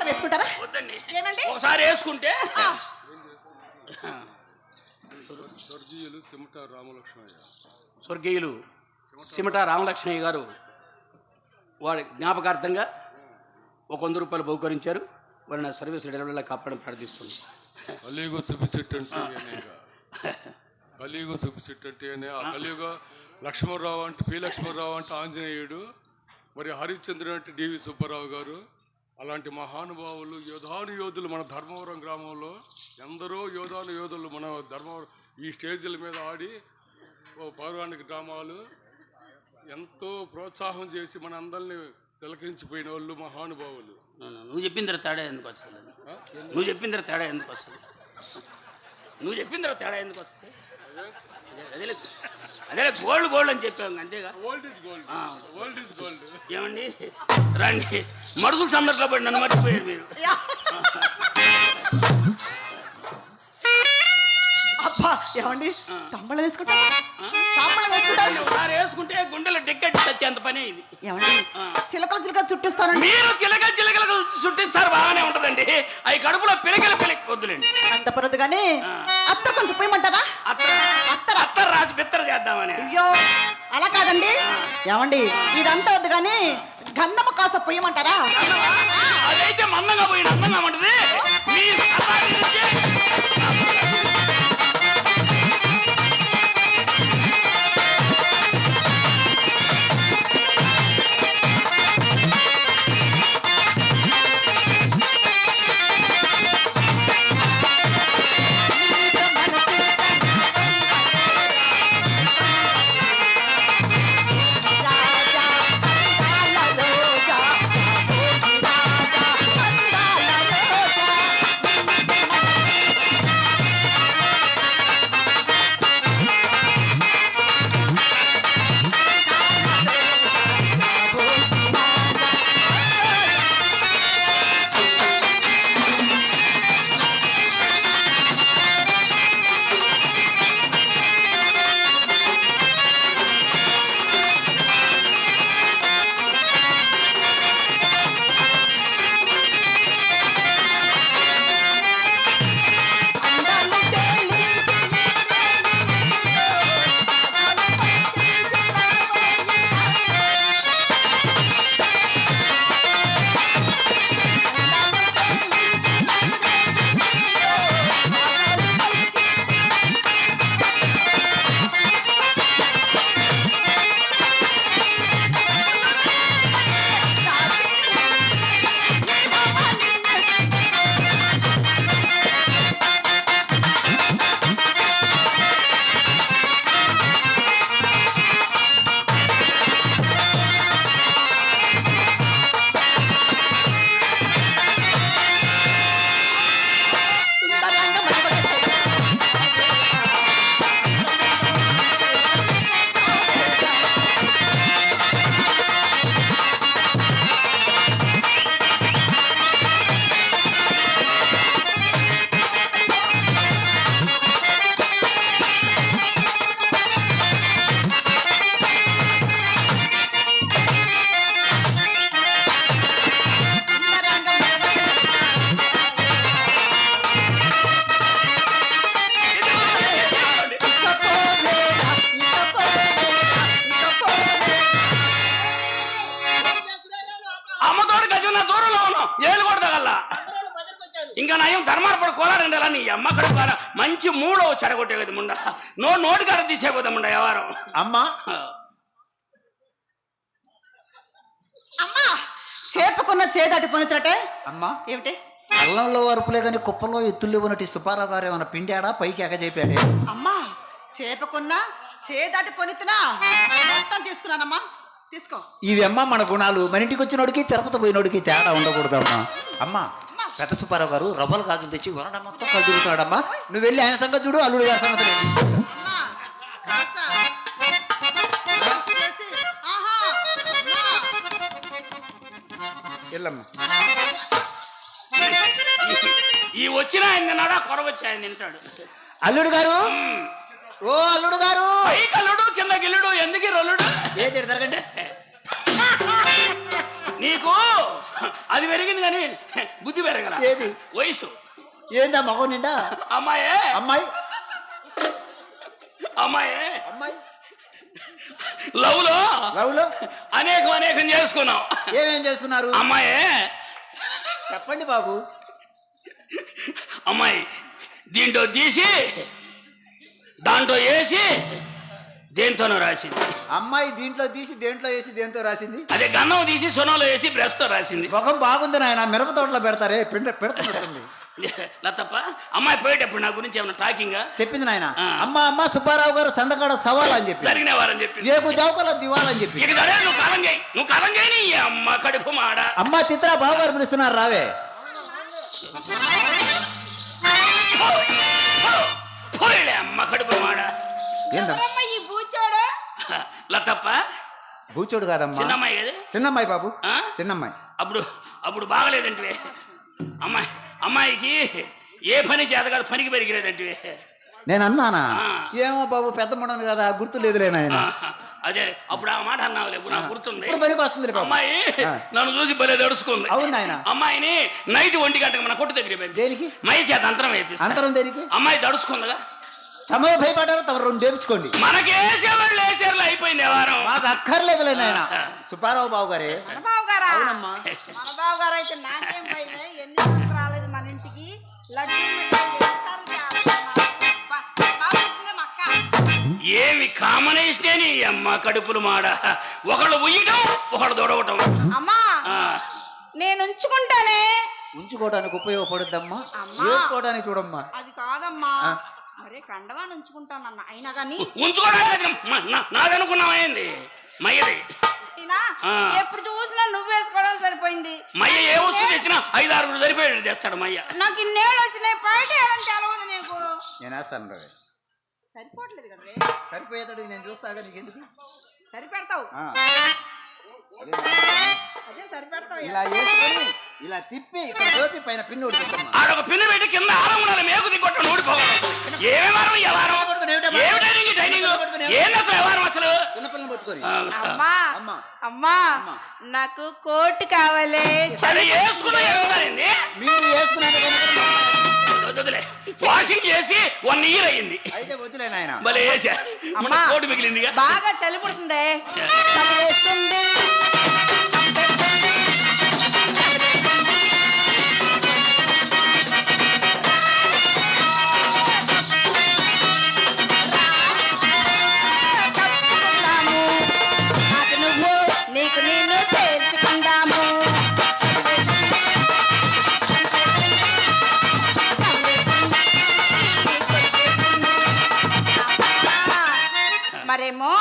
చప్పలు వేసుకుంటారా? వద్దండి. ఏమండి? ఒకసారి వేసుకుంటే స్వర్గీయులు సిమట రామలక్ష్మయ్య గారు వారి జ్ఞాపకార్థంగా ఒక 100 రూపాయలు బహుకరించారు. వారి నా సర్వీస్ డెలివరీలో కాపాడని ప్రార్థిస్తుంది. కలియుగ సుబ్బిశెట్టి అంటే ఆ కలియుగ లక్ష్మణరావు అంటే పి లక్ష్మణరావు అంటే ఆంజనేయుడు, మరి హరిశ్చంద్రుడు అంటే డివి సుబ్బారావు గారు. అలాంటి మహానుభావులు యోధులు మన ధర్మవరం గ్రామంలో ఎందరో యోధులు మన ధర్మవరం ఈ స్టేజీల మీద ఆడి పౌరాణిక డ్రామాలు ఎంతో ప్రోత్సాహం చేసి మన అందరినీ తిలకించిపోయిన వాళ్ళు మహానుభావులు. నువ్వు చెప్పిన తర్వాత తేడా ఎందుకు వస్తుంది? నువ్వు చెప్పిన తర్వాత తేడా ఎందుకు వస్తుంది? నువ్వు చెప్పిన తర్వాత తేడా ఎందుకు వస్తుంది? అదే గోల్డ్ అని చెప్పాము అంతేగా. Old is gold. ఏమండి రండి, మడుసుల సందర్భంలో పడి నన్ను మర్చిపోయారు మీరు. అబ్బా ఏమండి తంబళం వేసుకుంటారా? తంబళం వేసుకుంటారు. ఒకసారి వేసుకుంటే గుండెలో టికెట్ వచ్చేంత పని ఇది. ఏమండి చిలకలు చుట్టిస్తానండి. మీరు చిలకలు చుట్టిస్తారు బాగానే ఉంటదండి. అవి కడుపులో పిలకలు వద్దులేండి. అంత పరదు కానీ అత్త కొంచెం పోయమంటారా? అత్తర రాసి బిత్తర చేద్దామని. అయ్యో అలా కాదండి. ఏమండి ఇదంతా వద్దు కానీ గంధము కాస్త పొయ్యమంటారా? అదైతే మందంగా పోయిన అందంగా ఉంటది. ఇంకా నయం ధర్మార్పణ కోలారండి. అలా నీ అమ్మ కడుపు కాల మంచి మూడో చెడగొట్టే కదా ముండ నోటి కాడ తీసేపోదా ముండ ఎవరు అమ్మా అమ్మా చేపకున్న చేదాటి పొనితరటే. అమ్మా ఏమిటి అల్లంలో వరపులే కానీ కుప్పలో ఎత్తులు ఉన్నట్టు సుబ్బారావు గారు ఏమైనా పిండాడా పైకి ఎగజైపాడే? అమ్మా చేపకున్న చేదాటి పొనితునా మొత్తం తీసుకున్నానమ్మా. తీసుకో. ఇవి అమ్మా మన గుణాలు. మన ఇంటికి వచ్చినోడికి తిరుపతి పోయినోడికి తేడా ఉండకూడదమ్మా. అమ్మా పెద్ద సుబ్బారావు గారు రవ్వల గాజులు తెచ్చి వరడ మొత్తం కదులుతాడమ్మా. నువ్వు వెళ్ళి ఆయన సంగతి చూడు, అల్లుడు గారి సంగతి వెళ్ళమ్మా. ఈ వచ్చిన ఆయన తిన్నాడా కొరవచ్చి ఆయన తింటాడు. అల్లుడు గారు ఓ అల్లుడు గారు పైకి అల్లుడు కింద గిల్లుడు ఎందుకు రొల్లుడు ఏ తిడతారంటే నీకు అది పెరిగింది కానీ బుద్ధి పెరగల. ఏది? వయసు. ఏందా మగం నిండా? అమ్మాయే అమ్మాయి అమ్మాయే అమ్మాయి లవ్ లో లవ్ లో అనేకం చేసుకున్నాం. ఏమేం చేసుకున్నారు? అమ్మాయే చెప్పండి బాబు. అమ్మాయి దీంట్లో తీసి దాంట్లో వేసి దేంతోనో రాసింది. అమ్మాయి దీంట్లో తీసి దేంట్లో వేసి దేంతో రాసింది? అదే గన్నం తీసి సొనంలో వేసి బ్రష్ తో రాసింది. ముఖం బాగుంది నాయన, మిరప తోటలో పెడతారే పెడుతుంది. లతప్ప అమ్మాయి పోయేటప్పుడు నా గురించి ఏమన్నా టాకింగ్ చెప్పింది నాయన. ఆ. అమ్మ సుబ్బారావు గారు సందకాడ సవాల్ అని చెప్పి, జరిగిన వారని చెప్పి, రేపు జౌకల దివాలని చెప్పి. ఇక సరే నువ్వు కాలం చేయి నీ అమ్మ కడుపు మాడ. అమ్మ చిత్ర బాబు గారు పిలుస్తున్నారు, రావే. పోయిలే అమ్మ కడుపు మాడ. ఏందమ్మా ఎవరమ్మా ఈ బూచోడు? లతప్ప బూచోడు కాదమ్మా, చిన్నమ్మాయి కదా. చిన్నమ్మాయి బాబు, ఆ? చిన్నమ్మాయి. అప్పుడు బాగలేదంటివే. అమ్మాయికి ఏ పని చేత కాదు, పనికి పెరిగిలేదంటివే. నేను అన్నానా? ఆ. ఏమో బాబు, పెద్ద మనను కదా, గుర్తు లేదులే నాయన. అదే అప్పుడు ఆ మాట అన్నావులే, నాకు గుర్తుంది. ఇప్పుడు పనికి వస్తుంది బాబు. అమ్మాయి ఆ. నన్ను చూసి భలే దడుచుకుంది. అవును నాయన. అమ్మాయిని నైట్ 1 గంటకు మన కొట్టు దగ్గర దేనికి? మై చేత అంతరం వేపిస్తా. అంతరం దేనికి? అమ్మాయి దడుచుకుందిగా. తమ భయపడ్డారు, తమ రెండు చేపించుకోండి. మనకేసేవాళ్ళు వేసేవాళ్ళు అయిపోయింది వారం. మాకు అక్కర్లేదులే నాయన. సుబ్బారావు బాబు గారే. మన బావగారా? అవునమ్మా. మన బావగారు అయితే నాకేం భయమే. ఎన్ని రోజులు రాలేదు మన ఇంటికి. లడ్డూ మిఠాయిలు ఎన్నిసార్లు తేవాలి? బాగా చేసిందే మా అక్క. ఏమి కామనేస్తే నీ అమ్మ కడుపులు మాడ. ఒకళ్ళు ఉయ్యటం, ఒకళ్ళు దొడవటం. అమ్మా ఆ, నేను ఉంచుకుంటానే. ఉంచుకోవడానికి ఉపయోగపడుద్దమ్మా, అమ్మా. వేసుకోవడానికి చూడమ్మా. అది కాదమ్మా, ఆ. మరే కండవాన్ని ఉంచుకుంటానన్న. అయినా కానీ ఉంచుకోవడానికి నాదనుకున్నామైంది మయ్యది. ఆ. ఎప్పుడు చూసినా నువ్వు వేసుకోవడం సరిపోయింది. మయ్య ఏ వస్తువు తెచ్చినా 5-6 సరిపోయేది తెస్తాడు మయ్య. నాకు ఇన్నేళ్ళు వచ్చినాయి, బయట ఏమని తెలవదు నీకు. నేను వేస్తాను రవి. సరిపోవట్లేదు కదా రే. సరిపోయేతాడు నేను చూస్తాగా, నీకెందుకు? సరిపెడతావు. ఆ. అదే సరిపెడతావు. ఇలా వేసుకొని ఇలా తిప్పి ఇక్కడ చూపి పైన పిన్ను ఉడికిస్తామ్మా. ఆడొక పిన్ను పెట్టి కింద ఆరం ఉండాలి, మేకు దిగొట్టడం ఊడిపోవాలి. ఏమే వారం ఈ వారం? ఏమి ట్రైనింగ్ ఏంది అసలు ఈ వారం అసలు? చిన్నపిల్లని పట్టుకొని. అమ్మా అమ్మా. అమ్మా నాకు కోట్ కావాలి. సరే వేసుకున్నా వేసుకున్నారండి. మీరు వేసుకున్నాను వదిలే. వాషింగ్ చేసి 1 ఇయర్ అయ్యింది. అయితే వదిలే నాయన. భలే వేసా. అమ్మా కోటు మిగిలిందిగా. బాగా చలి పుడుతుంది. చలి వేస్తుంది. నీకు నేను చేర్చుకుందాము. మరేమో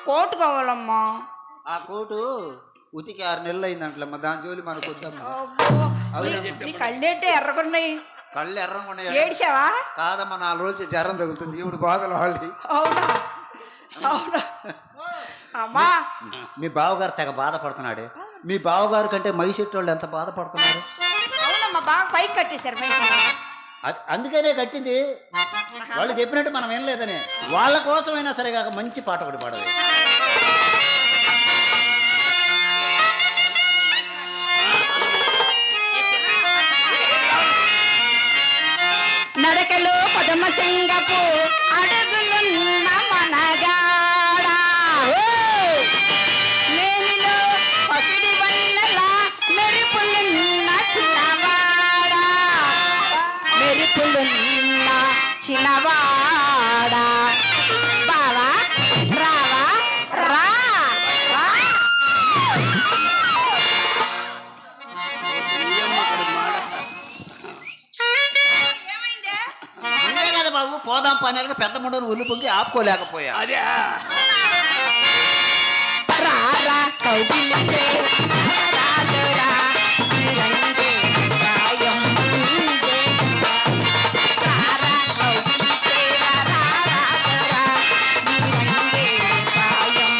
కోటు కావాలమ్మా. ఆ కోటు ఉతికి 6 నెలలు అయిందంటమ్మా, దాని జోలి మనకు వద్దమ్మా. అబ్బో, నీ కళ్ళేంటే ఎర్రగున్నాయి. కళ్ళు ఎర్రంగా ఉన్నాయి. ఏడిచావా? కాదమ్మా, 4 రోజులు జ్వరం తగులుతుంది, ఇప్పుడు బాధలు వాళ్ళు. అవునా అవునా అమ్మా. మీ బావగారు తెగ బాధపడుతున్నాడే. మీ బావగారు కంటే మైసెట్టి వాళ్ళు ఎంత బాధపడుతున్నారు. అవునమ్మా, బాగా పైకి కట్టేశారు పైకి. అందుకనే కట్టింది. వాళ్ళు చెప్పినట్టు మనం ఏం లేదని, వాళ్ళ కోసమైనా సరే కాక మంచి పాట ఒకటి పాడదు. నడకలో పదమ సింగపు అడుగులున్న మనగాడ, మేనిలో పసిడి వన్నెల మెరుపులున్న చిన్నవాడ, మెరుపులున్న చిన్నవాడ. బావా రావా రా రా. ఈ అమ్మ కడుపు మాడ. ఉండే కదా బాబు, పోదాం పని పెద్ద ముండను ఉల్లి పొంగి ఆపుకోలేకపోయా. అదే రా రా కౌగిలించే రాజురా నిరంగే గాయం నీదే. రా రా కౌగిలించే రాజురా నిరంగే గాయం.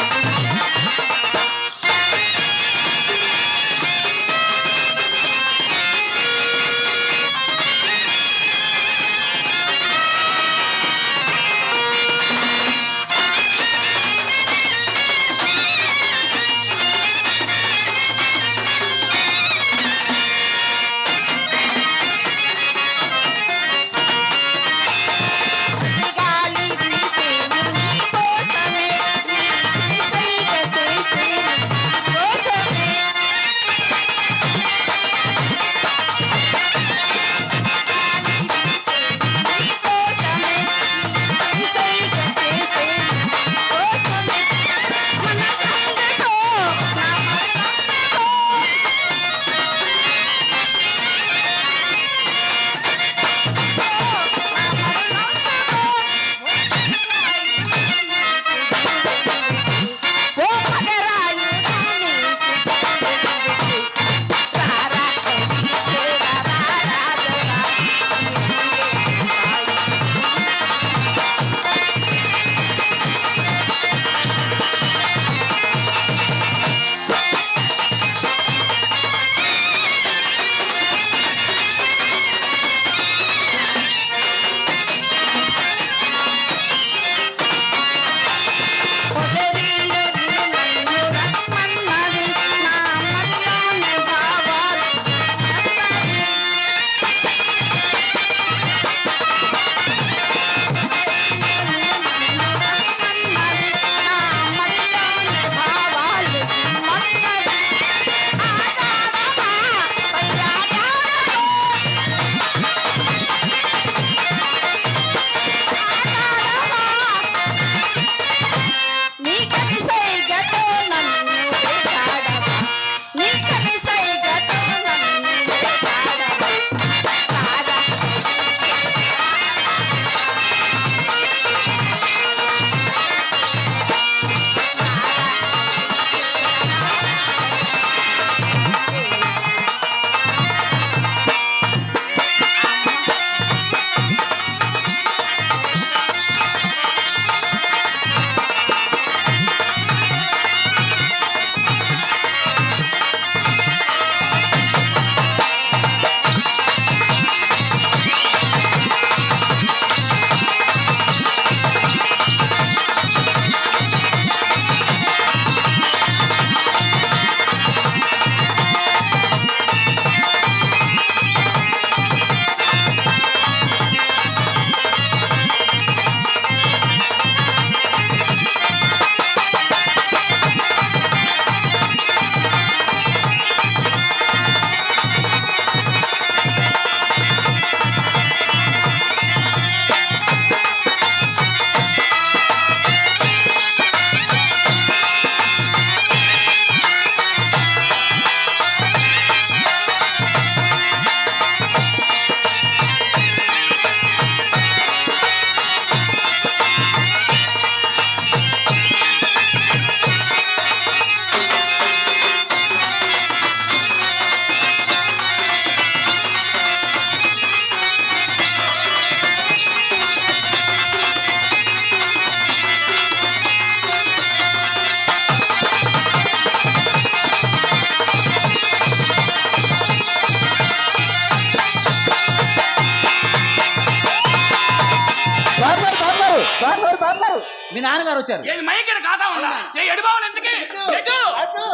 మీ నాన్నగారు వచ్చారు. ఏది మైకిన కాదా ఉందా? ఏ ఎడిబావులు ఎందుకు? ఎటు?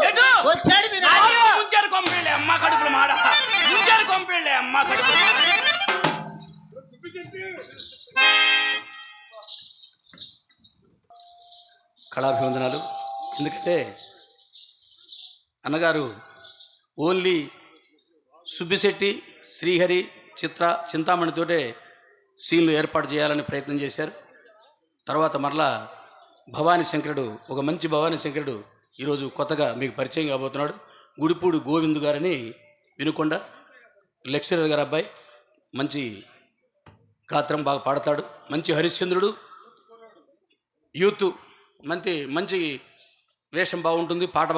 ఎటు? వచ్చాడు మీ నాన్నగారు. ముంచారు కొంపేళ్ళే అమ్మ కడుపులు మాడ. ముంచారు కొంపేళ్ళే అమ్మ కడుపులు మాడ. కళాభివందనాలు. ఎందుకంటే అన్నగారు ఓన్లీ సుబ్బిశెట్టి, శ్రీహరి, చింతామణితోటే సీన్లు ఏర్పాటు చేయాలని ప్రయత్నం చేశారు. తర్వాత మరలా భవానీ శంకరుడు, ఒక మంచి భవానీ శంకరుడు ఈరోజు కొత్తగా మీకు పరిచయం కాబోతున్నాడు. గుడిపూడి గోవింద్ గారని వినుకొండ లెక్చరర్ గారు అబ్బాయి, మంచి గాత్రం బాగా పాడతాడు. మంచి హరిశ్చంద్రుడు, యూత్, మంచి వేషం బాగుంటుంది, పాట